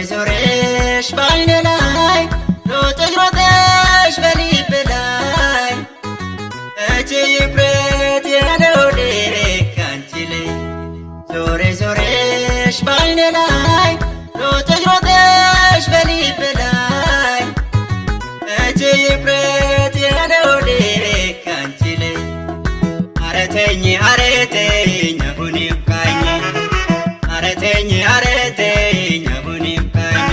ዞረሽ በዓይኔ ላይ ሮጠሽ በልቤ ላይ እጄ ይብረት ያለው ካንቺ ላይ ዞረሽ በዓይኔ ላይ ሮጠሽ በልቤ ላይ እጄ ይብረት ያለው ካንቺ ላይ ኧረ ተኝ አሁን ይብቃኝ ኧረ ተኝ አሁን ይብቃኝ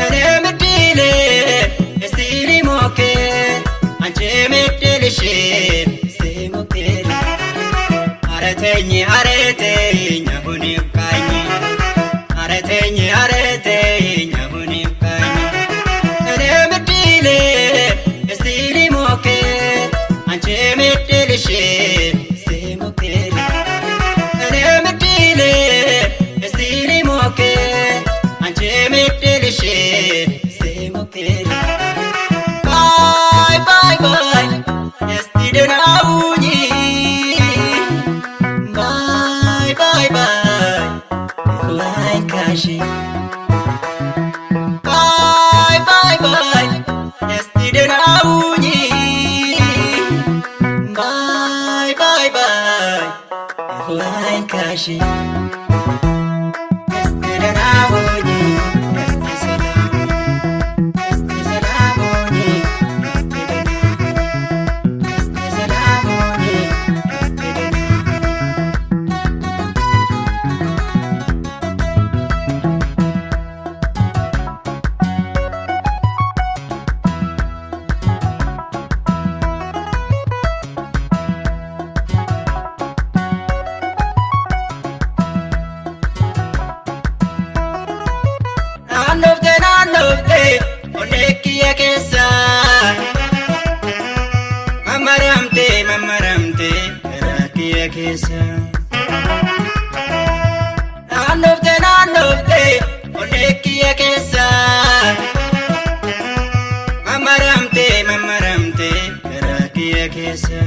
እኔም እድሌ እስቲ ልሞክር አንቺም እድልሽን እስቲ ሞክሪ ኧረ ተኝ አሁን ይብቃኝ ኧረ ተኝ አሁን ይብቃኝ እኔም እድሌ እስቲ ልሞክር አንቺም እድልሽን እስቲ ሞክሪ እኔም እድሌ እስቲ ልሞክር አንቺም እድልሽን እስቲ ሞክሪ ባይ ባይ ባይ እስቲ ደህና ሁኚ ባይ ባይ ባይ አይንካሽ ባይ ባይ ባይ እስቲ ደህና ሁኚ ባይ ባይ ባይ አይንካሽ እስቲ ደህና ሁኚ እስቲ ሰላም ሁኚ እስቲ ሰላም ሁኚ እስቲ ደህና naannofte onneekiyya keessa mammaramte garaa kiyya keessa naannofte onneekiyya keessa mammaramte garaa kiyya keessa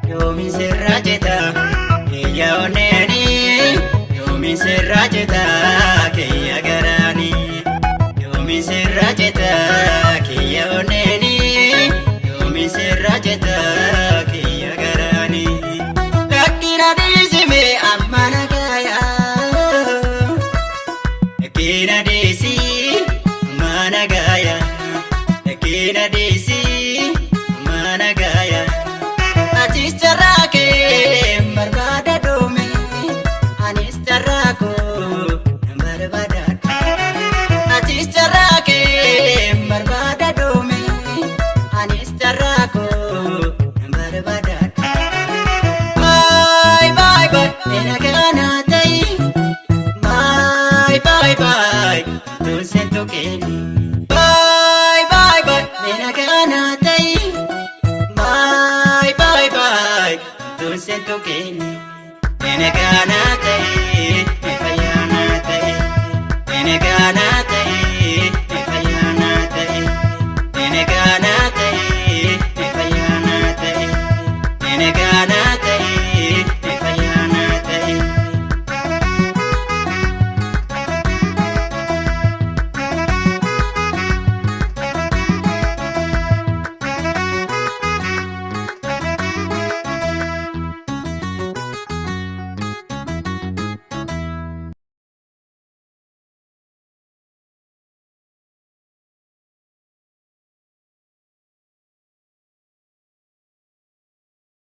yoomi sirraa jeta kiyya onneeni yoomi sirraa jeta kiyya garaani yoomi sirraa jeta kiyya onneeni yoomi sirraa jeta kiyya garaani lakkina dhiisime amma nagaaya lakkina dhiisi amma nagaaya lakkina dhiisi amma nagaaya atis carraa kee barbaada doome anis carraa koo nan barbaadadha atis carraa kee barbaada doome anis carraa koo nan barbaadadha bye bye bye ena kana ta'i bye bye bye dunse tokeni bye bye bye ena kana ta'i bye bye bye dunse tokeni ena kana ta'i fayana ta'i ena kana ta'i fayana ta'i ena kana ta'i fayana ta'i ena kana